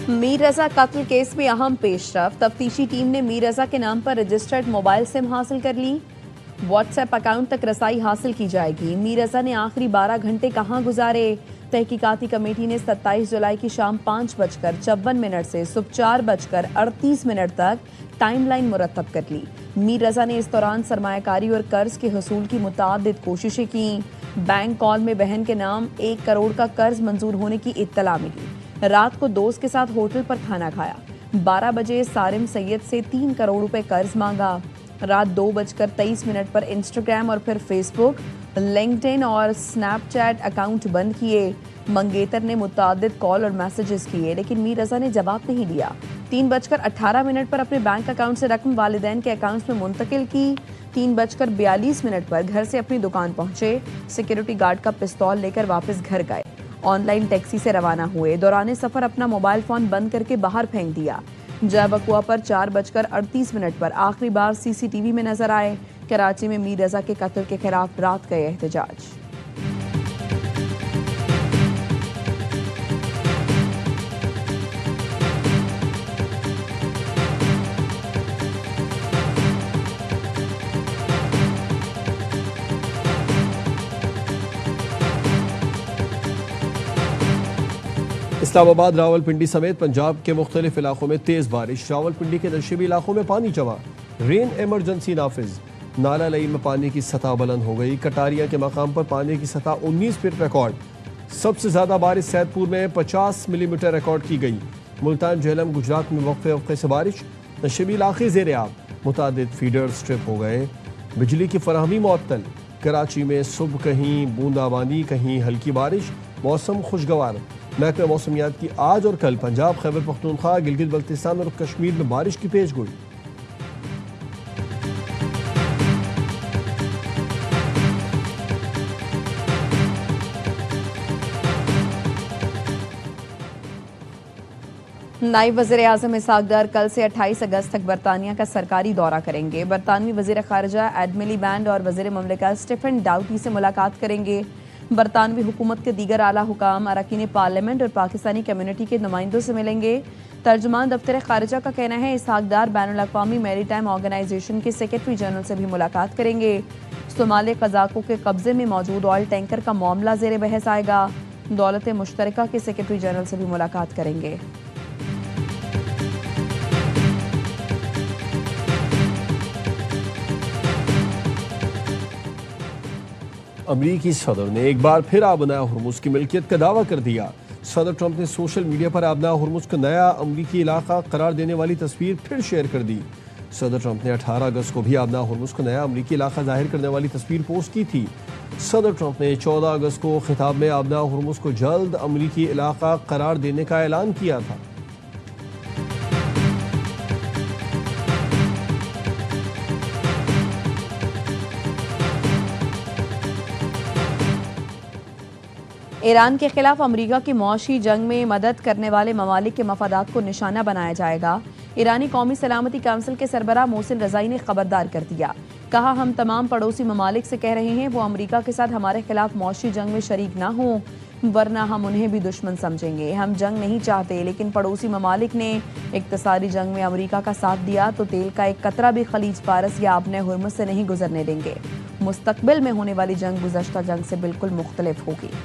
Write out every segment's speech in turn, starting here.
मीर रजा कत्ल केस में अहम पेशरफ। तफ्तीशी टीम ने मीर रजा के नाम पर रजिस्टर्ड मोबाइल सिम हासिल कर ली। व्हाट्सएप अकाउंट तक रसाई हासिल की जाएगी। मीर रजा ने आखिरी 12 घंटे कहां गुजारे? तहकीकाती कमेटी ने 27 जुलाई की शाम 5:54 से सुबह 4:38 तक टाइमलाइन मुरतब कर ली। मीर रजा ने इस दौरान सरमायाकारी और कर्ज के हसूल की मुतादिद कोशिशें की। बैंक कॉल में बहन के नाम 1 करोड़ का कर्ज मंजूर होने की इत्तला मिली। रात को दोस्त के साथ होटल पर खाना खाया। 12 बजे सारिम सैयद से 3 करोड़ रुपए कर्ज मांगा। रात 2:23 पर इंस्टाग्राम और फिर फेसबुक, लिंक्डइन और स्नैपचैट अकाउंट बंद किए। मंगेतर ने मुतादिद कॉल और मैसेजेस किए, लेकिन मीर रजा ने जवाब नहीं दिया। 3:18 पर अपने बैंक अकाउंट से रकम वालिदैन के अकाउंट्स में मुंतकिल की। 3:42 पर घर से अपनी दुकान पहुंचे। सिक्योरिटी गार्ड का पिस्तौल लेकर वापस घर गए। ऑनलाइन टैक्सी से रवाना हुए। दौरान सफर अपना मोबाइल फोन बंद करके बाहर फेंक दिया। जय बकुआ पर 4:38 पर आखिरी बार सीसीटीवी में नजर आए। कराची में मीर रजा के कत्ल के खिलाफ रात गए एहतजाज। इस्लामाबाद, रावलपिंडी समेत पंजाब के मुख्तलिफ इलाकों में तेज़ बारिश। रावलपिंडी के नशीबी इलाकों में पानी जमा। रेन एमरजेंसी नाफिज। नाला लई में पानी की सतह बुलंद हो गई। कटारिया के मकाम पर पानी की सतह 19 फीट रिकॉर्ड। सबसे ज़्यादा बारिश सैदपुर में 50 मिलीमीटर रिकॉर्ड की गई। मुल्तान, झेलम, गुजरात में वक्फे वक्फे से बारिश। नशीबी इलाके ज़ेर आब। मुतादिद फीडर्स ट्रिप हो गए। बिजली की फराहमी मुअत्तल। कराची में सुबह कहीं बूंदाबांदी, कहीं हल्की बारिश। मौसम खुशगवार। महकमा मौसमियात की आज और कल पंजाब, खैबर पख्तूनख्वा, गिलगित बल्तिस्तान और कश्मीर में बारिश की पेशगोई। नायब वज़ीर आज़म इसहाक डार कल से 28 अगस्त तक बरतानिया का सरकारी दौरा करेंगे। बरतानवी वज़ीर ख़ारिजा एड मिलीबैंड और वज़ीर ममलिकत स्टीफन डाउटी से मुलाकात करेंगे। बरतानवी हुकूमत के दीगर आला हुकाम, अरकान पार्लियामेंट और पाकिस्तानी कम्युनिटी के नुमाइंदों से मिलेंगे। तर्जुमान दफ्तर ख़ारिजा का कहना है इसहाक डार बैनुल-अक़वामी मैरीटाइम ऑर्गेनाइजेशन के सेक्रेटरी जनरल से भी मुलाकात करेंगे। सोमाली कज़ाकों के कब्जे में मौजूद ऑयल टैंकर का मामला ज़ेर बहस आएगा। दौलत मुश्तरका के सेक्रेटरी जनरल से भी मुलाकात करेंगे। अमरीकी सदर ने एक बार फिर आबना हुर्मुज़ की मिल्कियत का दावा कर दिया। सदर ट्रंप ने सोशल मीडिया पर आबना हुर्मुज़ को नया अमरीकी इलाका करार देने वाली तस्वीर फिर शेयर कर दी। सदर ट्रंप ने 18 अगस्त को भी आबना हुर्मुज़ को नया अमरीकी इलाका जाहिर करने वाली तस्वीर पोस्ट की थी। सदर ट्रंप ने 14 अगस्त को खिताब में आबना हुर्मुज़ को जल्द अमरीकी इलाका करार देने का ऐलान किया था। ईरान के खिलाफ अमरीका की मौशी जंग में मदद करने वाले ममालिक के मफादात को निशाना बनाया जाएगा। ईरानी कौमी सलामती काउंसिल के सरबराह मोहसिन रज़ाई ने खबरदार कर दिया। कहा, हम तमाम पड़ोसी ममालिक से कह रहे हैं वो अमरीका के साथ हमारे खिलाफ मौशी जंग में शरीक ना हों, वरना हम उन्हें भी दुश्मन समझेंगे। हम जंग नहीं चाहते, लेकिन पड़ोसी ममालिक ने इक्तसादी जंग में अमरीका का साथ दिया तो तेल का एक कतरा भी खलीज फारस या आबने हुर्मुज़ से नहीं गुजरने देंगे। मुस्तकबिल में होने वाली जंग गुज़श्ता जंग से बिल्कुल मुख्तलिफ होगी।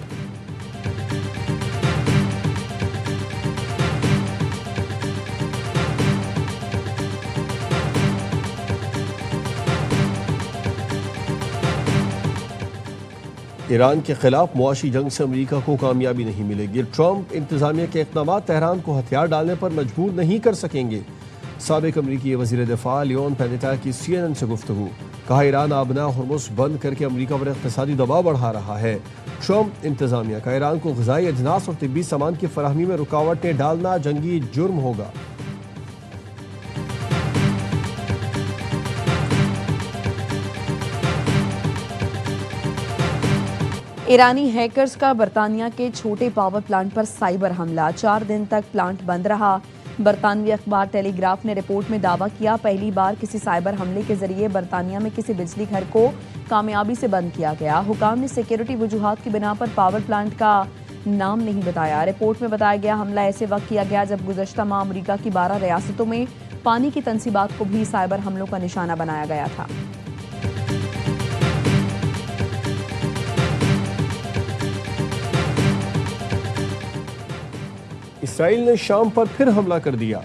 ईरान के खिलाफ मुआशी जंग से अमरीका को कामयाबी नहीं मिलेगी। ट्रंप इंतजामिया के इक़दाम तेहरान को हथियार डालने पर मजबूर नहीं कर सकेंगे। साबिक अमरीकी वज़ीर दिफा लियोन पेनेटा की CNN से गुफ्तगू। कहा, ईरान आबना हुर्मुज़ बंद करके अमरीका पर इक़्तिसादी दबाव बढ़ा रहा है। ट्रंप इंतजामिया का ईरान को ग़िज़ाई अजनास और तिब्बी सामान की फराहमी में रुकावटें डालना जंगी जुर्म होगा। ईरानी हैकर्स का बरतानिया के छोटे पावर प्लांट पर साइबर हमला। 4 दिन तक प्लांट बंद रहा। बरतानवी अखबार टेलीग्राफ ने रिपोर्ट में दावा किया, पहली बार किसी साइबर हमले के जरिए बरतानिया में किसी बिजली घर को कामयाबी से बंद किया गया। हुकाम ने सिक्योरिटी वजूहात की बिना पर पावर प्लांट का नाम नहीं बताया। रिपोर्ट में बताया गया हमला ऐसे वक्त किया गया जब गुज़श्ता माह अमेरिका की 12 रियासतों में पानी की तंसीबात को भी साइबर हमलों का निशाना बनाया गया था। इसराइल ने शाम पर फिर हमला कर दिया।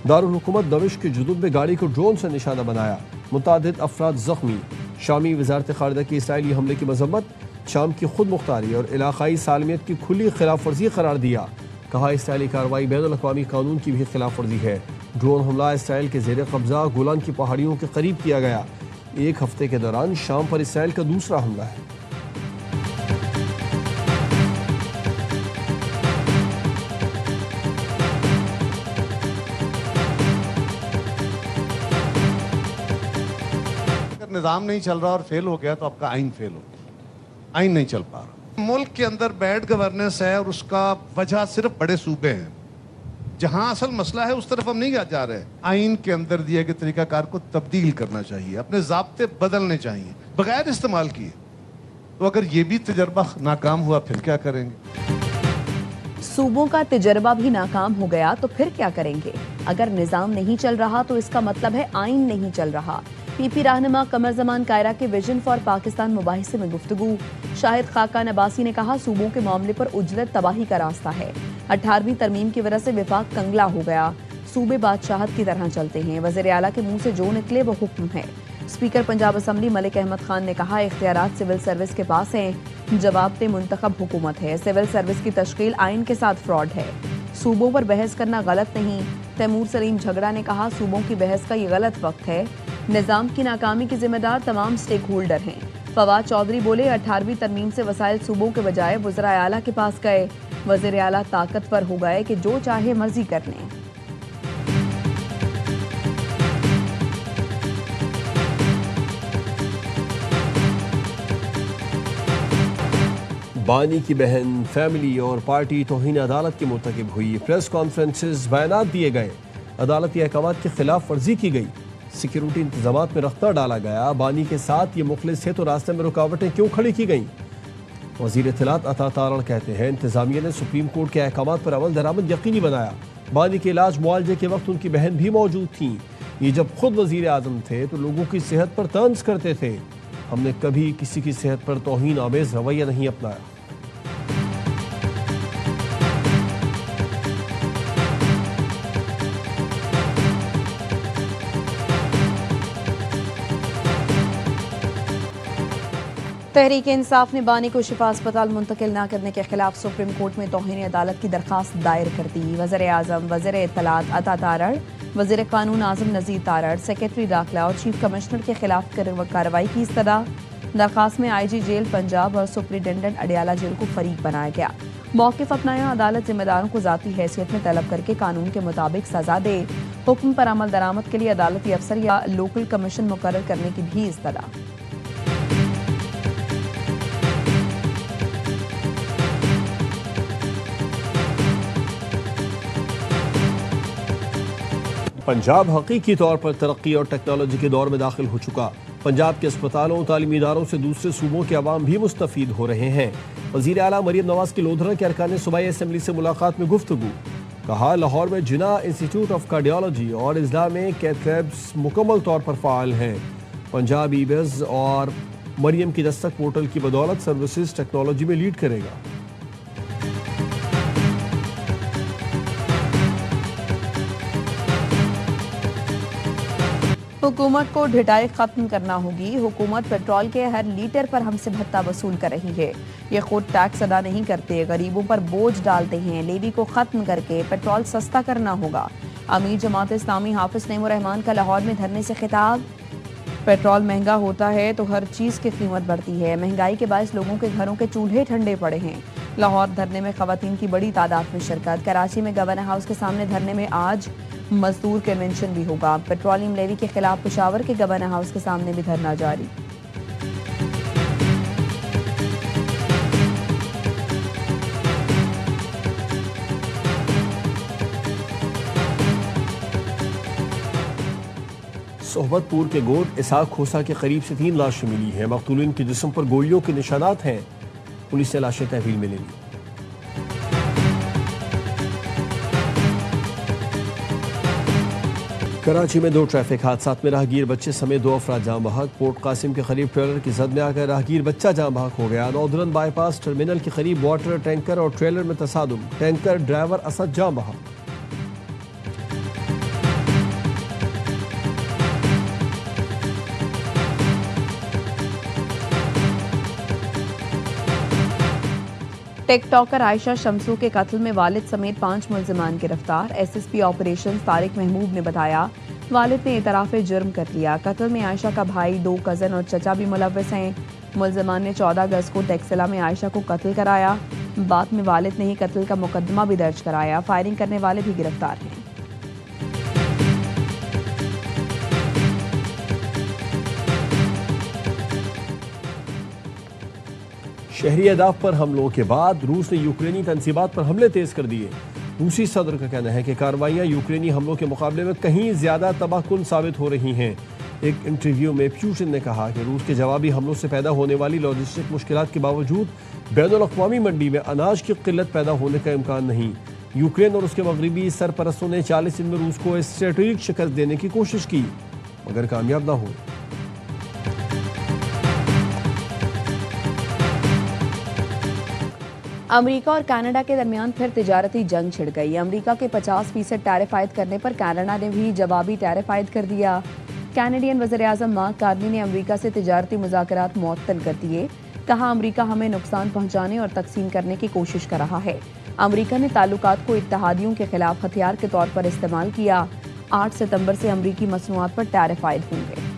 दारुल हुकूमत दमिश्क की जुनूब में गाड़ी को ड्रोन से निशाना बनाया, मुतादिद अफराद जख्मी। शामी वजारत खारजा की इसराइली हमले की मजम्मत, शाम की खुद मुख्तारी और इलाकाई सालमियत की खुली खिलाफ वर्जी करार दिया। कहा इसराइली कार्रवाई बैनुल अक़वामी कानून की भी खिलाफ वर्जी है। ड्रोन हमला इसराइल के जेर कब्जा गोलान की पहाड़ियों के करीब किया गया। एक हफ्ते के दौरान शाम पर इसराइल का दूसरा हमला है। निज़ाम नहीं चल रहा और फेल हो गया तो आपका आइन फेल हो गया, आइन नहीं चल पा रहा। मुल्क के अंदर बैड गवर्नेंस है और उसका वजह सिर्फ बड़े सूबे हैं। जहां असल मसला है उस तरफ हम नहीं जा रहे। आइन के अंदर दिए गए तरीकाकार को तब्दील करना चाहिए, अपने ज़ाब्ते बदलने चाहिए बगैर इस्तेमाल किए। तो अगर ये भी तजर्बा नाकाम हुआ फिर क्या करेंगे? सूबों का तजर्बा भी नाकाम हो गया तो फिर क्या करेंगे? अगर निज़ाम नहीं चल रहा तो इसका मतलब है आइन नहीं चल रहा। पीपी रहनुमा कमर जमान कायरा के विजन फॉर पाकिस्तान मुबाहिसे में गुफ्तगू। शाहिद खाकान अब्बासी ने कहा सूबों के मामले पर उजलत तबाही का रास्ता है। 18वीं तरमीम की वजह से विफाक कंगला हो गया। सूबे बादशाहत की तरह चलते हैं। वज़ीर आला के मुंह से जो निकले वो हुक्म है। स्पीकर पंजाब असम्बली मलिक अहमद खान ने कहा इख्तियारात सिविल सर्विस के पास हैं, जवाबदेह मुंतखब हुकूमत है। सिविल सर्विस की तश्कील आइन के साथ फ्रॉड है। सूबों पर बहस करना गलत नहीं। तैमूर सलीम झगड़ा ने कहा सूबों की बहस का ये गलत वक्त है। निज़ाम की नाकामी के जिम्मेदार तमाम स्टेक होल्डर हैं। फवाद चौधरी बोले 18वीं तरमीम से वसाइल सूबों के बजाय वज़ीर आला के पास गए। वज़ीर आला ताकतवर हो गए कि जो चाहे मर्जी कर लें। बानी की बहन, फैमिली और पार्टी तौहीन अदालत की मुर्तकिब हुई। प्रेस कॉन्फ्रेंसेस, बयानात दिए गए, अदालती अहकामात की खिलाफ वर्जी की गई, सिक्योरिटी इंतजामात में रफ्ता डाला गया। बानी के साथ ये मुखलिस थे तो रास्ते में रुकावटें क्यों खड़ी की गईं? वज़ीर इत्तलात अता तारण कहते हैं इंतजामिया ने सुप्रीम कोर्ट के अहकामात पर अमल दरामद यकीनी बनाया। बानी के इलाज मुआवजे के वक्त उनकी बहन भी मौजूद थी। ये जब खुद वज़ीर आज़म थे तो लोगों की सेहत पर तंज करते थे। हमने कभी किसी की सेहत पर तौहीन आमेज रवैया नहीं अपनाया। तहरीक इंसाफ ने बानी को शिफा अस्पताल मुंतकिल न करने के खिलाफ सुप्रीम कोर्ट में तौहीन अदालत की दरखास्त दायर कर दी। वज़ीर आज़म, वज़ीर इत्तलात अता तारड़, वज़ीर कानून आज़म नज़ीर तारड़, सेक्रेटरी दाखिला और चीफ कमिश्नर के खिलाफ कार्रवाई की इस्तदा। दरखास्त में IG जेल पंजाब और सुप्रिटेंडेंट अडियाला जेल को फरीक बनाया गया। मौक़िफ़ अपनाया, अदालत जिम्मेदारों को ज़ाती हैसियत में तलब करके कानून के मुताबिक सजा दे। हुक्म पर अमल दरामद के लिए अदालती अफसर या लोकल कमीशन मुकर्रर करने की भी इस्तदा। पंजाब हकीकी तौर पर तरक्की और टेक्नोलॉजी के दौर में दाखिल हो चुका। पंजाब के अस्पतालों, तालीमी इदारों से दूसरे सूबों के अवाम भी मुस्तफीद हो रहे हैं। वज़ीर आला मरियम नवाज की लोधरा के अरकान सूबाई असम्बली से मुलाकात में गुफ्तगू। कहा लाहौर में जिना इंस्टीट्यूट ऑफ कार्डियोलॉजी और इस्लामिक कैथ लैब्स मुकम्मल तौर पर फ़ाल हैं। पंजाब ई-बिज़ और मरियम की दस्तक पोर्टल की बदौलत सर्विसेज टेक्नोलॉजी में लीड करेगा। हुकूमत को ढिठाई खत्म करना होगी। हुकूमत पेट्रोल के हर लीटर पर हमसे भत्ता वसूल कर रही है। ये खुद टैक्स अदा नहीं करते, गरीबों पर बोझ डालते हैं। लेवी को खत्म करके पेट्रोल सस्ता करना होगा। अमीर जमात इस्लामी हाफिज नईमुर रहमान का लाहौर में धरने से खिताब। पेट्रोल महंगा होता है तो हर चीज़ की कीमत बढ़ती है। महंगाई के बायस लोगों के घरों के चूल्हे ठंडे पड़े हैं। लाहौर धरने में खवातीन की बड़ी तादाद में शिरकत। कराची में गवर्नर हाउस के सामने धरने में आज मजदूर कन्वेंशन भी होगा। पेट्रोलियम लेवी के खिलाफ पेशावर के गवर्नर हाउस के सामने भी धरना जारी। सोहबतपुर के गोद इसाक खोसा के करीब से 3 लाशें मिली हैं। मकतूलिन के जिस्म पर गोलियों के निशानात हैं। पुलिस ने लाशें तहवील में ले ली। कराची में 2 ट्रैफिक हादसात में राहगीर बच्चे समेत 2 अफराद जाम बहक। पोर्ट कासिम के करीब ट्रेलर की जद में आकर राहगीर बच्चा जाम बहक हो गया। नौदरन बाईपास टर्मिनल के करीब वाटर टैंकर और ट्रेलर में तसादुम, टैंकर ड्राइवर असद जाम बहक। टिकटॉकर आयशा शमसू के कत्ल में वालिद समेत 5 मुल्जिमान गिरफ्तार। एसएसपी ऑपरेशन तारिक महमूद ने बताया, वालिद ने इतराफ जुर्म कर लिया। कत्ल में आयशा का भाई, 2 कज़न और चचा भी मुलव्वस हैं। मुल्जिमान ने 14 अगस्त को टेक्सिला में आयशा को कत्ल कराया। बाद में वालिद ने ही कत्ल का मुकदमा भी दर्ज कराया। फायरिंग करने वाले भी गिरफ्तार हैं। शहरी अहदाफ पर हमलों के बाद रूस ने यूक्रेनी तंसीबात पर हमले तेज कर दिए। रूसी सदर का कहना है कि कार्रवाइयां यूक्रेनी हमलों के मुकाबले में कहीं ज्यादा तबाहकुन साबित हो रही हैं। एक इंटरव्यू में पुतिन ने कहा कि रूस के जवाबी हमलों से पैदा होने वाली लॉजिस्टिक मुश्किलात के बावजूद बैनुल-अक़वामी मंडी में अनाज की किल्लत पैदा होने का इम्कान नहीं। यूक्रेन और उसके मगरबी सरपरस्तों ने 40 दिन में रूस को स्ट्रेटेजिक शिकस्त देने की कोशिश की, मगर कामयाब न हो। अमेरिका और कनाडा के दरमियान फिर तिजारती जंग छिड़ गई। अमेरिका के 50% टैरिफ आयद करने पर कनाडा ने भी जवाबी टैरिफ आयद कर दिया। कैनेडियन वज़ीर-ए-आज़म मार्क कार्नी ने अमेरिका से तिजारती मुज़ाकरात मुअत्तल कर दिए। कहा, अमेरिका हमें नुकसान पहुंचाने और तकसीम करने की कोशिश कर रहा है। अमेरिका ने ताल्लुकात को इत्तेहादियों के खिलाफ हथियार के तौर पर इस्तेमाल किया। 8 सितंबर से अमेरिकी मसनूआत पर टैरिफ आयद होंगे।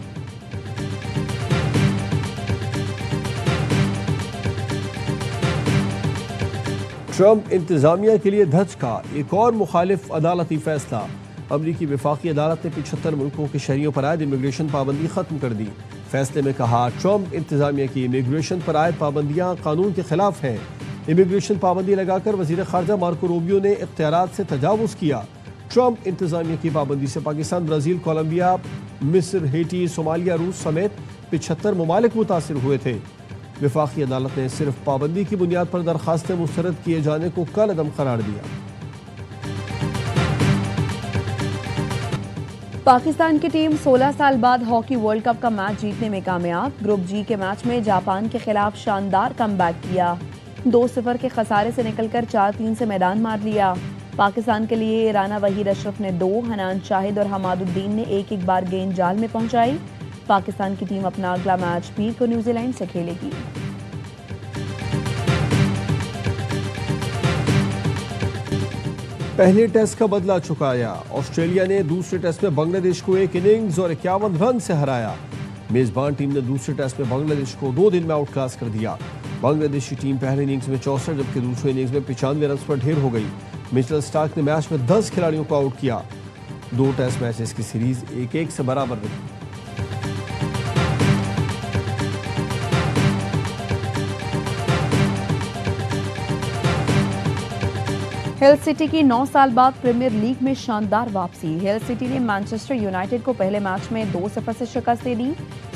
ट्रंप इंतजामिया के लिए धचका, एक और मुखालिफ अदालती फैसला। अमरीकी वफाकी अदालत ने 75 मुल्कों के शहरियों पर आयद इमिग्रेशन पाबंदी खत्म कर दी। फैसले में कहा, ट्रंप इंतजामिया की इमिग्रेशन पर आयद पाबंदियां कानून के खिलाफ हैं। इमिग्रेशन पाबंदी लगाकर वजीर खारजा मार्को रूबियो ने इख्तियारात से तजावुज किया। ट्रंप इंतजामिया की पाबंदी से पाकिस्तान, ब्राजील, कोलंबिया, मिस्र, हेटी, सोमालिया, रूस समेत 75 ममालिक मुतासिर हुए थे। वफाकी अदालत ने सिर्फ पाबंदी की बुनियाद पर दरखास्तें मुस्तरद किए जाने को कल अदम करार दिया। पाकिस्तान की टीम 16 साल बाद हॉकी वर्ल्ड कप का मैच जीतने में कामयाब। ग्रुप जी के मैच में जापान के खिलाफ शानदार कमबैक किया। 2-0 के खसारे से निकलकर 4-3 से मैदान मार लिया। पाकिस्तान के लिए राना वहीद अशरफ ने 2, हनान शाहिद और हमादुद्दीन ने एक बार गेंद जाल में पहुंचाई। पाकिस्तान की टीम अपना अगला मैच पीर को न्यूजीलैंड से खेलेगी। पहले टेस्ट का बदला चुकाया। ऑस्ट्रेलिया ने दूसरे टेस्ट में बांग्लादेश को 1 इनिंग्स और 51 रन से हराया। मेजबान टीम ने दूसरे टेस्ट में बांग्लादेश को 2 दिन में आउट क्लास कर दिया। बांग्लादेशी टीम पहले इनिंग्स में 64 जबकि दूसरे इनिंग्स में 95 रन पर ढेर हो गई। मिचेल स्टार्क ने मैच में 10 खिलाड़ियों को आउट किया। 2 टेस्ट मैचेस की सीरीज 1-1 से बराबर रही। हिल सिटी की 9 साल बाद प्रीमियर लीग में शानदार वापसी। हिल सिटी ने मैनचेस्टर यूनाइटेड को पहले मैच में 2-0 से शिकस्त दे दी।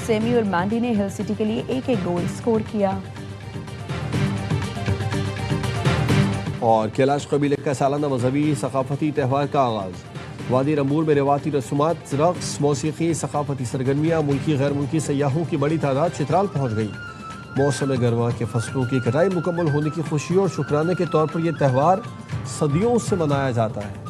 सेमी और मैंडी ने हिल सिटी के लिए 1-1 गोल स्कोर किया। और कैलाश कबीले का सालाना मजहबी सकाफती त्यौहार का आगाज। वादी रंबूर में रिवायती रस्मात, रक्स, मौसीकी, सकाफती सरगर्मियाँ, मुल्की गैर मुल्की सयाहों की बड़ी तादाद चित्राल पहुँच गई। मौसम गर्मा के फसलों की कटाई मुकम्मल होने की खुशी और शुक्राने के तौर पर यह त्यौहार सदियों से मनाया जाता है।